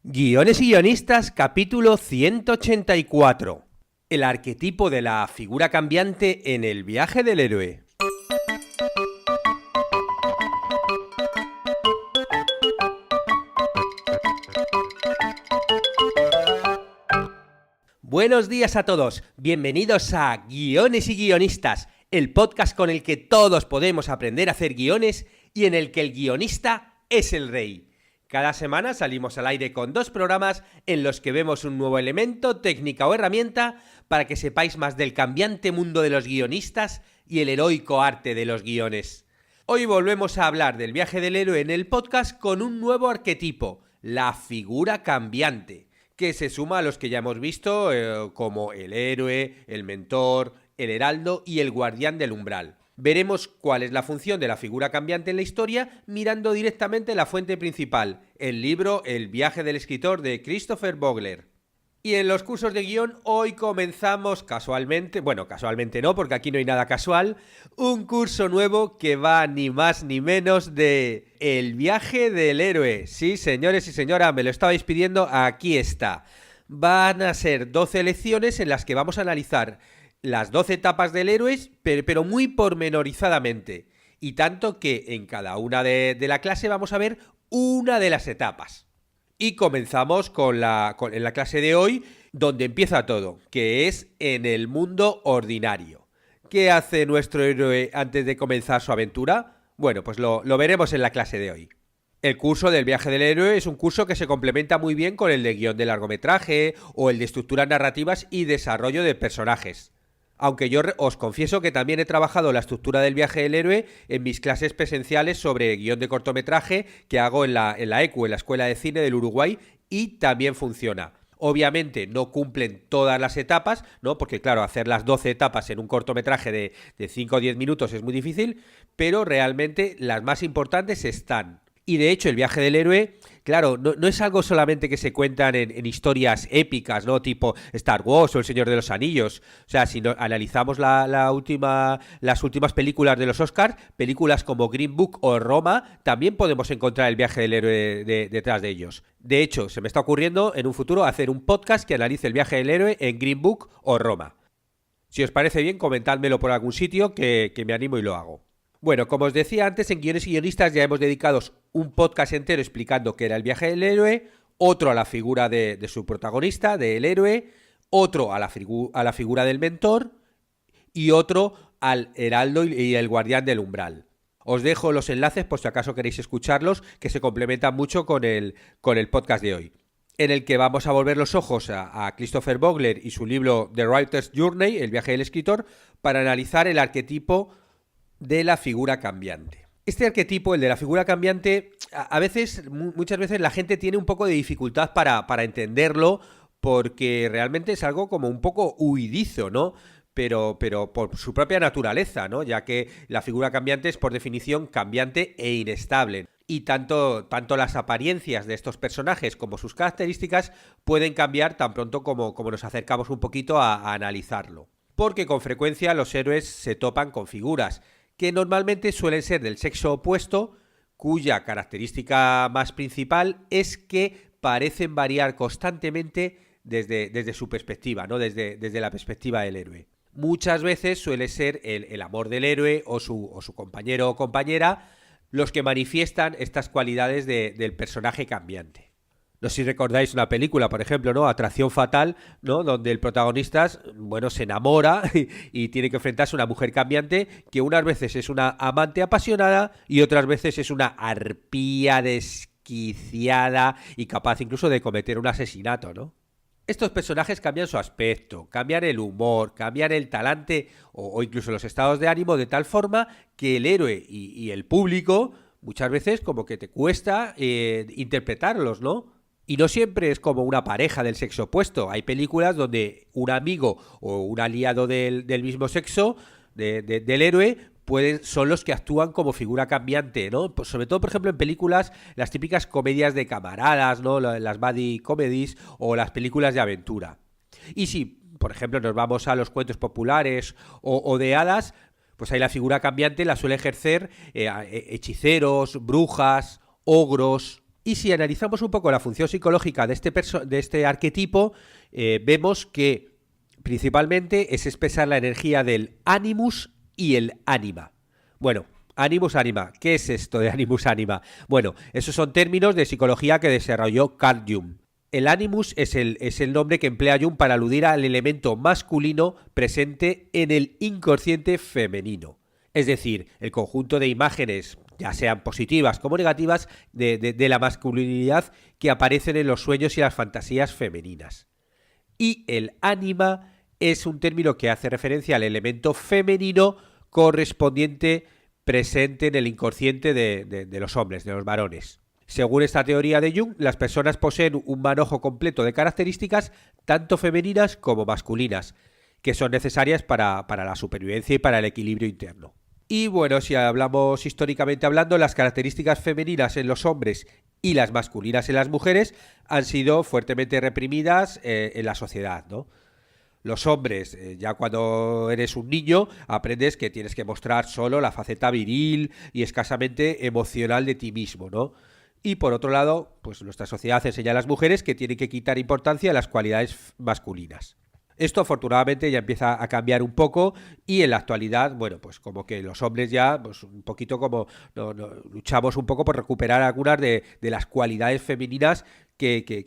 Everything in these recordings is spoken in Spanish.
Guiones y guionistas, capítulo 184. El arquetipo de la figura cambiante en el viaje del héroe. Buenos días a todos, bienvenidos a Guiones y guionistas, el podcast con el que todos podemos aprender a hacer guiones y en el que el guionista es el rey. Cada semana salimos al aire con 2 programas en los que vemos un nuevo elemento, técnica o herramienta para que sepáis más del cambiante mundo de los guionistas y el heroico arte de los guiones. Hoy volvemos a hablar del viaje del héroe en el podcast con un nuevo arquetipo, la figura cambiante, que se suma a los que ya hemos visto como el héroe, el mentor, el heraldo y el guardián del umbral. Veremos cuál es la función de la figura cambiante en la historia mirando directamente la fuente principal, el libro El viaje del escritor de Christopher Vogler. Y en los cursos de guión hoy comenzamos casualmente no, porque aquí no hay nada casual, un curso nuevo que va ni más ni menos de El viaje del héroe. Sí, señores y señoras, me lo estabais pidiendo, aquí está. Van a ser 12 lecciones en las que vamos a analizar las 12 etapas del héroe, pero muy pormenorizadamente. Y tanto que en cada una de la clase vamos a ver una de las etapas. Y comenzamos en la clase de hoy, donde empieza todo, que es en el mundo ordinario. ¿Qué hace nuestro héroe antes de comenzar su aventura? Bueno, pues lo veremos en la clase de hoy. El curso del viaje del héroe es un curso que se complementa muy bien con el de guión de largometraje o el de estructuras narrativas y desarrollo de personajes. Aunque yo os confieso que también he trabajado la estructura del viaje del héroe en mis clases presenciales sobre guión de cortometraje que hago en la ECU, en la Escuela de Cine del Uruguay, y también funciona. Obviamente no cumplen todas las etapas, ¿no? Porque claro, hacer las 12 etapas en un cortometraje de 5 o 10 minutos es muy difícil, pero realmente las más importantes están. Y de hecho el viaje del héroe, claro, no es algo solamente que se cuentan en historias épicas, ¿no? Tipo Star Wars o El Señor de los Anillos. O sea, si analizamos las últimas películas de los Oscars, películas como Green Book o Roma, también podemos encontrar el viaje del héroe detrás de ellos. De hecho, se me está ocurriendo en un futuro hacer un podcast que analice el viaje del héroe en Green Book o Roma. Si os parece bien, comentádmelo por algún sitio que me animo y lo hago. Bueno, como os decía antes, en Guiones y Guionistas ya hemos dedicado un podcast entero explicando qué era el viaje del héroe, otro a la figura de su protagonista, del héroe, otro a la figura del mentor y otro al heraldo y el guardián del umbral. Os dejo los enlaces por si acaso queréis escucharlos, que se complementan mucho con el podcast de hoy, en el que vamos a volver los ojos a Christopher Vogler y su libro The Writer's Journey, el viaje del escritor, para analizar el arquetipo de la figura cambiante. Este arquetipo, el de la figura cambiante, muchas veces la gente tiene un poco de dificultad para entenderlo, porque realmente es algo como un poco huidizo, ¿no? Pero por su propia naturaleza, ¿no? Ya que la figura cambiante es por definición cambiante e inestable. Y tanto las apariencias de estos personajes como sus características pueden cambiar tan pronto como nos acercamos un poquito a analizarlo. Porque con frecuencia los héroes se topan con figuras que normalmente suelen ser del sexo opuesto, cuya característica más principal es que parecen variar constantemente desde su perspectiva, ¿no? Desde la perspectiva del héroe. Muchas veces suele ser el amor del héroe o su compañero o compañera los que manifiestan estas cualidades del personaje cambiante. No sé si recordáis una película, por ejemplo, ¿no? Atracción fatal, ¿no? Donde el protagonista, bueno, se enamora y tiene que enfrentarse a una mujer cambiante que unas veces es una amante apasionada y otras veces es una arpía desquiciada y capaz incluso de cometer un asesinato, ¿no? Estos personajes cambian su aspecto, cambian el humor, cambian el talante o incluso los estados de ánimo de tal forma que el héroe y el público muchas veces como que te cuesta interpretarlos, ¿no? Y no siempre es como una pareja del sexo opuesto. Hay películas donde un amigo o un aliado del mismo sexo, del héroe, son los que actúan como figura cambiante, ¿no? Pues sobre todo, por ejemplo, en películas, las típicas comedias de camaradas, ¿no? Las buddy comedies o las películas de aventura. Y si, por ejemplo, nos vamos a los cuentos populares o de hadas, pues ahí la figura cambiante la suele ejercer hechiceros, brujas, ogros. Y si analizamos un poco la función psicológica de este arquetipo, vemos que principalmente es expresar la energía del animus y el anima. Bueno, animus anima, ¿qué es esto de animus anima? Bueno, esos son términos de psicología que desarrolló Carl Jung. El animus es el nombre que emplea Jung para aludir al elemento masculino presente en el inconsciente femenino. Es decir, el conjunto de imágenes, ya sean positivas como negativas, de la masculinidad que aparecen en los sueños y las fantasías femeninas. Y el ánima es un término que hace referencia al elemento femenino correspondiente presente en el inconsciente de los hombres, de los varones. Según esta teoría de Jung, las personas poseen un manojo completo de características tanto femeninas como masculinas, que son necesarias para la supervivencia y para el equilibrio interno. Y bueno, si hablamos históricamente hablando, las características femeninas en los hombres y las masculinas en las mujeres han sido fuertemente reprimidas en la sociedad, ¿no? Los hombres, ya cuando eres un niño, aprendes que tienes que mostrar solo la faceta viril y escasamente emocional de ti mismo, ¿no? Y por otro lado, pues nuestra sociedad enseña a las mujeres que tienen que quitar importancia a las cualidades masculinas. Esto afortunadamente ya empieza a cambiar un poco y en la actualidad, bueno, pues como que los hombres ya, pues un poquito como luchamos un poco por recuperar algunas de las cualidades femeninas que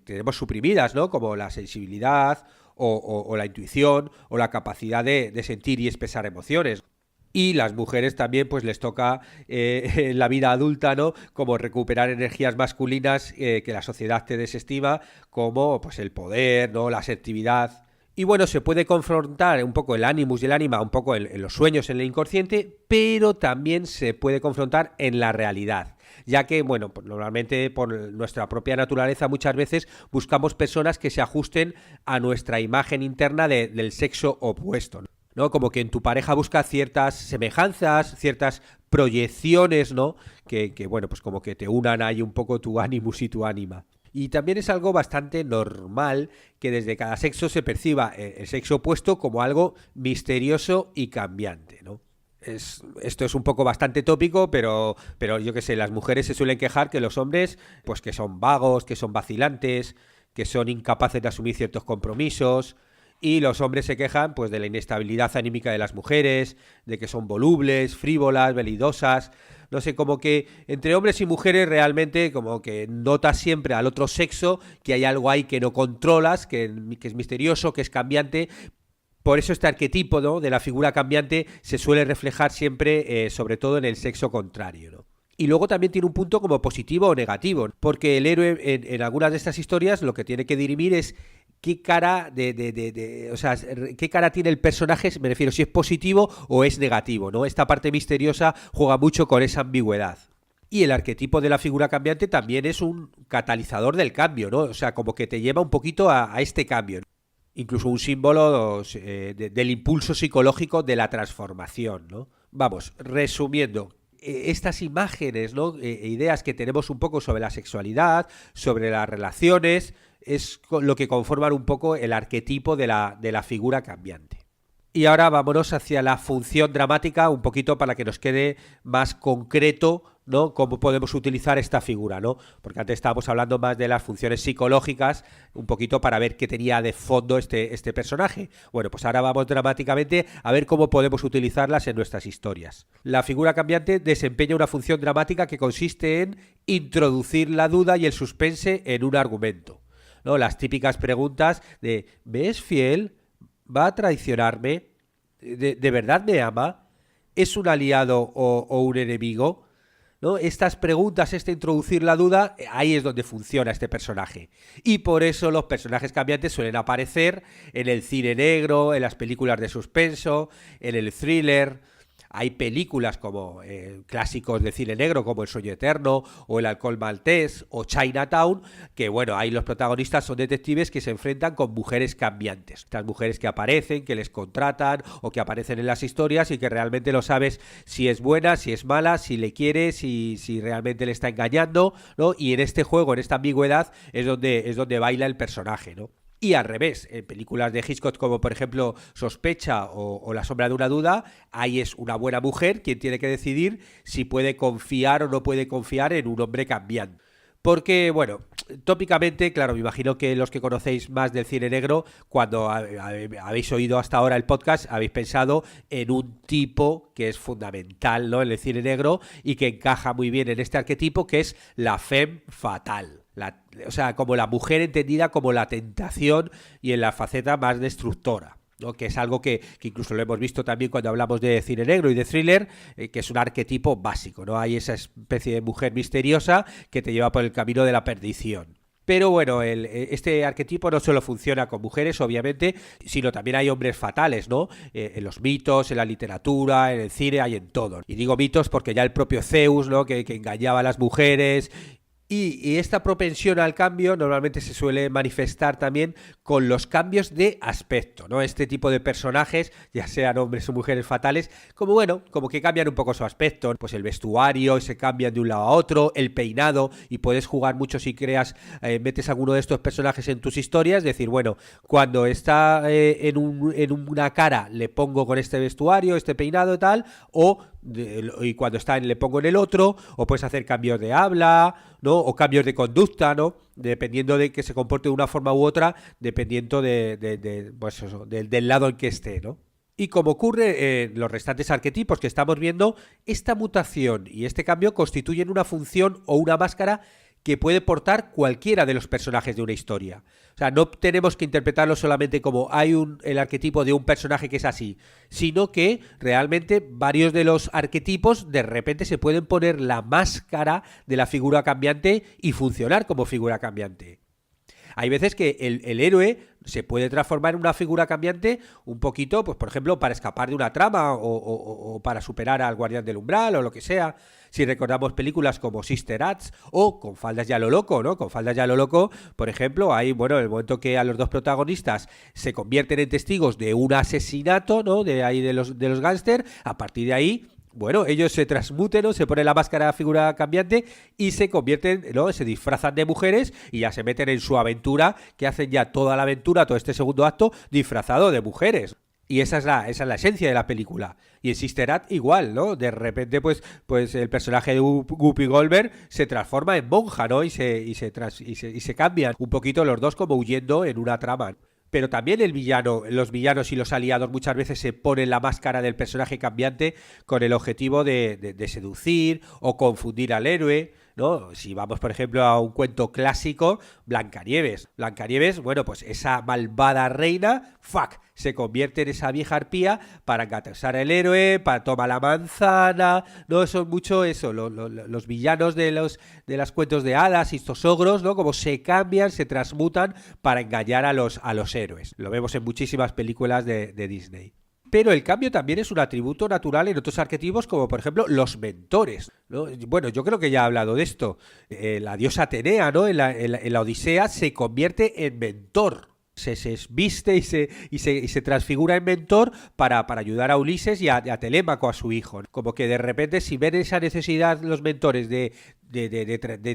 tenemos suprimidas, ¿no? Como la sensibilidad o la intuición o la capacidad de sentir y expresar emociones. Y las mujeres también pues les toca en la vida adulta, ¿no? Como recuperar energías masculinas que la sociedad te desestima, como pues el poder, ¿no? La asertividad. Y bueno, se puede confrontar un poco el animus y el ánima un poco en los sueños, en el inconsciente, pero también se puede confrontar en la realidad. Ya que, bueno, pues normalmente por nuestra propia naturaleza muchas veces buscamos personas que se ajusten a nuestra imagen interna del sexo opuesto, ¿no? Como que en tu pareja busca ciertas semejanzas, ciertas proyecciones, ¿no? Que bueno, pues como que te unan ahí un poco tu animus y tu ánima. Y también es algo bastante normal que desde cada sexo se perciba el sexo opuesto como algo misterioso y cambiante, ¿no? Esto es un poco bastante tópico, pero yo qué sé, las mujeres se suelen quejar que los hombres, pues que son vagos, que son vacilantes, que son incapaces de asumir ciertos compromisos. Y los hombres se quejan pues de la inestabilidad anímica de las mujeres, de que son volubles, frívolas, velidosas. No sé, como que entre hombres y mujeres realmente como que notas siempre al otro sexo que hay algo ahí que no controlas, que es misterioso, que es cambiante. Por eso este arquetipo, ¿no?, de la figura cambiante se suele reflejar siempre, sobre todo en el sexo contrario, ¿no? Y luego también tiene un punto como positivo o negativo, porque el héroe en algunas de estas historias lo que tiene que dirimir es qué cara o sea, qué cara tiene el personaje, me refiero si es positivo o es negativo, ¿no? Esta parte misteriosa juega mucho con esa ambigüedad. Y el arquetipo de la figura cambiante también es un catalizador del cambio, ¿no? O sea, como que te lleva un poquito a este cambio. Incluso un símbolo del impulso psicológico de la transformación, ¿no? Vamos, resumiendo, estas imágenes, ¿no?, ideas que tenemos un poco sobre la sexualidad, sobre las relaciones, es lo que conforman un poco el arquetipo de la figura cambiante. Y ahora vámonos hacia la función dramática, un poquito para que nos quede más concreto, ¿no?, cómo podemos utilizar esta figura, ¿no? Porque antes estábamos hablando más de las funciones psicológicas, un poquito para ver qué tenía de fondo este personaje. Bueno, pues ahora vamos dramáticamente a ver cómo podemos utilizarlas en nuestras historias. La figura cambiante desempeña una función dramática que consiste en introducir la duda y el suspense en un argumento, ¿no? Las típicas preguntas de ¿me es fiel? ¿Va a traicionarme? ¿De verdad me ama? ¿Es un aliado o un enemigo? ¿No? Estas preguntas, introducir la duda, ahí es donde funciona este personaje. Y por eso los personajes cambiantes suelen aparecer en el cine negro, en las películas de suspenso, en el thriller. Hay películas como clásicos de cine negro como El sueño eterno o El alcohol maltés o Chinatown, que bueno, ahí los protagonistas son detectives que se enfrentan con mujeres cambiantes. Estas mujeres que aparecen, que les contratan o que aparecen en las historias y que realmente no sabes si es buena, si es mala, si le quiere, si realmente le está engañando, ¿no? Y en este juego, en esta ambigüedad, es donde baila el personaje, ¿no? Y al revés, en películas de Hitchcock como por ejemplo Sospecha o La sombra de una duda, ahí es una buena mujer quien tiene que decidir si puede confiar o no puede confiar en un hombre cambiante. Porque, bueno, tópicamente, claro, me imagino que los que conocéis más del cine negro, cuando habéis oído hasta ahora el podcast, habéis pensado en un tipo que es fundamental, ¿no?, en el cine negro y que encaja muy bien en este arquetipo, que es la femme fatale. O sea, como la mujer entendida como la tentación y en la faceta más destructora, ¿no? Que es algo que incluso lo hemos visto también cuando hablamos de cine negro y de thriller, que es un arquetipo básico, ¿no? Hay esa especie de mujer misteriosa que te lleva por el camino de la perdición. Pero bueno, este arquetipo no solo funciona con mujeres, obviamente, sino también hay hombres fatales, ¿no? En los mitos, en la literatura, en el cine, hay en todo. Y digo mitos porque ya el propio Zeus, ¿no?, que engañaba a las mujeres. Y esta propensión al cambio normalmente se suele manifestar también con los cambios de aspecto, ¿no? Este tipo de personajes, ya sean hombres o mujeres fatales, como bueno, como que cambian un poco su aspecto, pues el vestuario, se cambian de un lado a otro, el peinado, y puedes jugar mucho si creas, metes alguno de estos personajes en tus historias, es decir, bueno, cuando está en una cara le pongo con este vestuario, este peinado y tal, y cuando está le pongo en el otro, o puedes hacer cambios de habla, ¿no?, o cambios de conducta, ¿no?, dependiendo de que se comporte de una forma u otra, dependiendo pues eso, del lado en que esté, ¿no? Y como ocurre en los restantes arquetipos que estamos viendo, esta mutación y este cambio constituyen una función o una máscara que puede portar cualquiera de los personajes de una historia. O sea, no tenemos que interpretarlo solamente como el arquetipo de un personaje que es así, sino que realmente varios de los arquetipos de repente se pueden poner la máscara de la figura cambiante y funcionar como figura cambiante. Hay veces que el héroe se puede transformar en una figura cambiante un poquito, pues por ejemplo, para escapar de una trama o para superar al guardián del umbral o lo que sea. Si recordamos películas como Sister Act o Con faldas ya lo loco, ¿no? Con faldas ya lo loco, por ejemplo, hay, bueno, el momento que a los dos protagonistas se convierten en testigos de un asesinato, ¿no?, de los gángsters, a partir de ahí, bueno, ellos se transmuten, ¿no?, se ponen la máscara de figura cambiante y se convierten, ¿no?, se disfrazan de mujeres y ya se meten en su aventura, que hacen ya toda la aventura, todo este segundo acto, disfrazado de mujeres. Y esa es la esencia de la película. Y en Sister Act igual, ¿no? De repente, pues el personaje de Whoopi Goldberg se transforma en monja, ¿no? Y se cambian un poquito los dos como huyendo en una trama. Pero también los villanos y los aliados muchas veces se ponen la máscara del personaje cambiante con el objetivo de seducir o confundir al héroe, ¿no? Si vamos, por ejemplo, a un cuento clásico, Blancanieves. Blancanieves, bueno, pues esa malvada reina, se convierte en esa vieja arpía para engatusar al héroe, para tomar la manzana, ¿no? Son mucho eso, los villanos de las cuentos de hadas y estos ogros, ¿no?, como se cambian, se transmutan para engañar a los héroes. Lo vemos en muchísimas películas de Disney. Pero el cambio también es un atributo natural en otros arquetipos, como por ejemplo los mentores, ¿no? Bueno, yo creo que ya he hablado de esto. La diosa Atenea, ¿no?, en la Odisea se convierte en mentor. Se viste y se transfigura en mentor para ayudar a Ulises y a Telémaco, a su hijo. Como que de repente, si ven esa necesidad los mentores de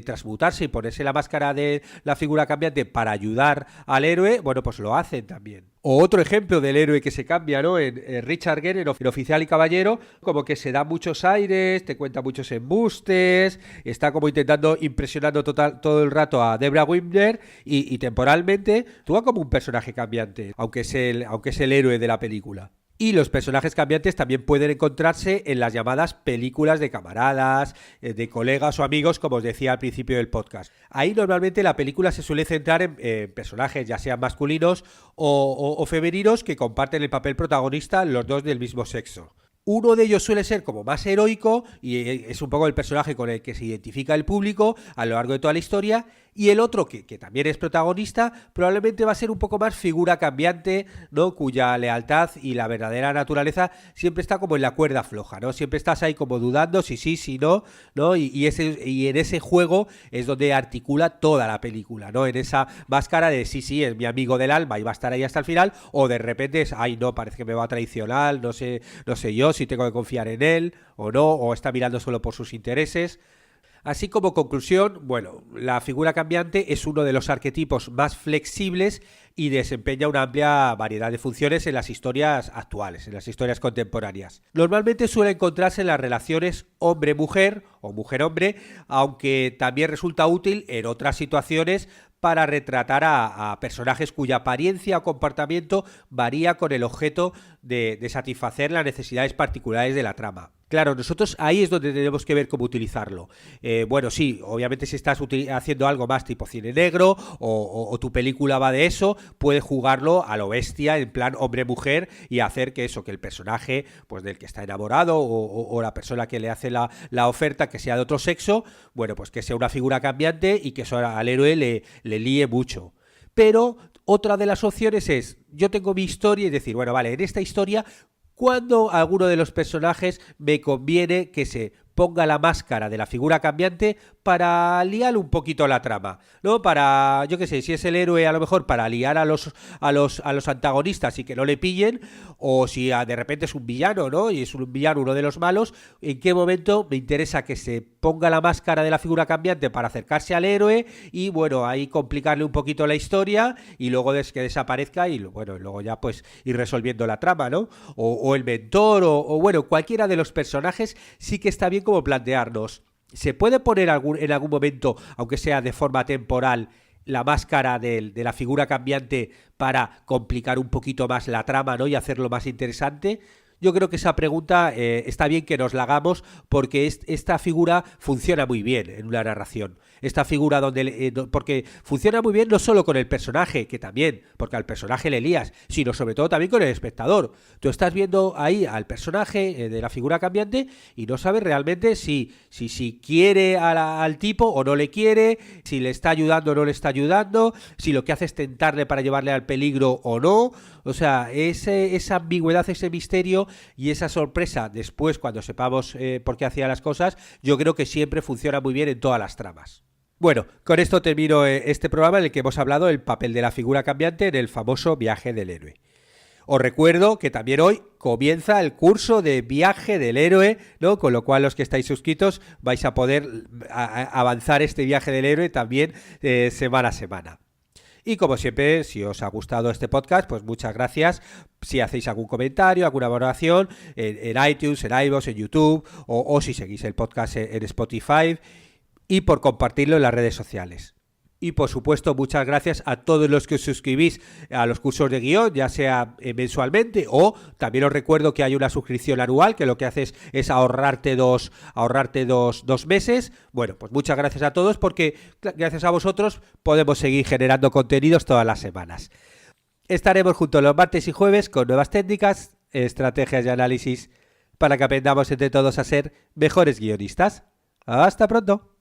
transmutarse y ponerse la máscara de la figura cambiante para ayudar al héroe, bueno, pues lo hacen también. O otro ejemplo del héroe que se cambia, ¿no?, en Richard Gere, en Oficial y Caballero, como que se da muchos aires, te cuenta muchos embustes, está como impresionando todo el rato a Debra Winger y temporalmente actúa como un personaje cambiante, aunque es el héroe de la película. Y los personajes cambiantes también pueden encontrarse en las llamadas películas de camaradas, de colegas o amigos, como os decía al principio del podcast. Ahí normalmente la película se suele centrar en personajes, ya sean masculinos o femeninos, que comparten el papel protagonista los dos del mismo sexo. Uno de ellos suele ser como más heroico y es un poco el personaje con el que se identifica el público a lo largo de toda la historia, y el otro, que también es protagonista, probablemente va a ser un poco más figura cambiante, ¿no?, cuya lealtad y la verdadera naturaleza siempre está como en la cuerda floja, ¿no? Siempre estás ahí como dudando si sí, si no, ¿no? Y en ese juego es donde articula toda la película, ¿no? En esa máscara de sí, es mi amigo del alma y va a estar ahí hasta el final, o de repente es, ay, no, parece que me va a traicionar, no sé yo si tengo que confiar en él o no, o está mirando solo por sus intereses. Así como conclusión, bueno, la figura cambiante es uno de los arquetipos más flexibles y desempeña una amplia variedad de funciones en las historias actuales, en las historias contemporáneas. Normalmente suele encontrarse en las relaciones hombre-mujer o mujer-hombre, aunque también resulta útil en otras situaciones para retratar a personajes cuya apariencia o comportamiento varía con el objeto de satisfacer las necesidades particulares de la trama. Claro, nosotros ahí es donde tenemos que ver cómo utilizarlo. Bueno, sí, obviamente si estás haciendo algo más tipo cine negro o tu película va de eso, puedes jugarlo a lo bestia en plan hombre-mujer y hacer que eso, que el personaje pues del que está enamorado o la persona que le hace la oferta que sea de otro sexo, bueno, pues que sea una figura cambiante y que eso al héroe le líe mucho. Pero otra de las opciones es, yo tengo mi historia y decir, bueno, vale, en esta historia, ¿cuándo a alguno de los personajes me conviene que se ponga la máscara de la figura cambiante para liar un poquito la trama, ¿no? Para, yo qué sé, si es el héroe a lo mejor para liar a los antagonistas y que no le pillen, o si de repente es un villano, ¿no? Y es un villano uno de los malos, ¿en qué momento me interesa que se ponga la máscara de la figura cambiante para acercarse al héroe y, bueno, ahí complicarle un poquito la historia y luego que desaparezca y, bueno, luego ya pues ir resolviendo la trama, ¿no? O el mentor o bueno, cualquiera de los personajes sí que está bien como plantearnos, ¿se puede poner en algún momento, aunque sea de forma temporal, la máscara de la figura cambiante para complicar un poquito más la trama, ¿no? Y hacerlo más interesante? Yo creo que esa pregunta está bien que nos la hagamos porque esta figura funciona muy bien en una narración. Esta figura porque funciona muy bien no solo con el personaje, que también, porque al personaje le lías, sino sobre todo también con el espectador. Tú estás viendo ahí al personaje de la figura cambiante y no sabes realmente si quiere al tipo o no le quiere, si le está ayudando o no le está ayudando, si lo que hace es tentarle para llevarle al peligro o no. O sea, esa ambigüedad, ese misterio y esa sorpresa después cuando sepamos por qué hacía las cosas, yo creo que siempre funciona muy bien en todas las tramas. Bueno, con esto termino este programa en el que hemos hablado del papel de la figura cambiante en el famoso viaje del héroe. Os recuerdo que también hoy comienza el curso de viaje del héroe, ¿no? Con lo cual los que estáis suscritos vais a poder avanzar este viaje del héroe también semana a semana. Y como siempre, si os ha gustado este podcast, pues muchas gracias. Si hacéis algún comentario, alguna valoración en iTunes, en iVoox, en YouTube o si seguís el podcast en Spotify y por compartirlo en las redes sociales. Y por supuesto, muchas gracias a todos los que os suscribís a los cursos de guión, ya sea mensualmente o también os recuerdo que hay una suscripción anual que lo que haces es ahorrarte dos meses. Bueno, pues muchas gracias a todos porque gracias a vosotros podemos seguir generando contenidos todas las semanas. Estaremos juntos los martes y jueves con nuevas técnicas, estrategias y análisis para que aprendamos entre todos a ser mejores guionistas. ¡Hasta pronto!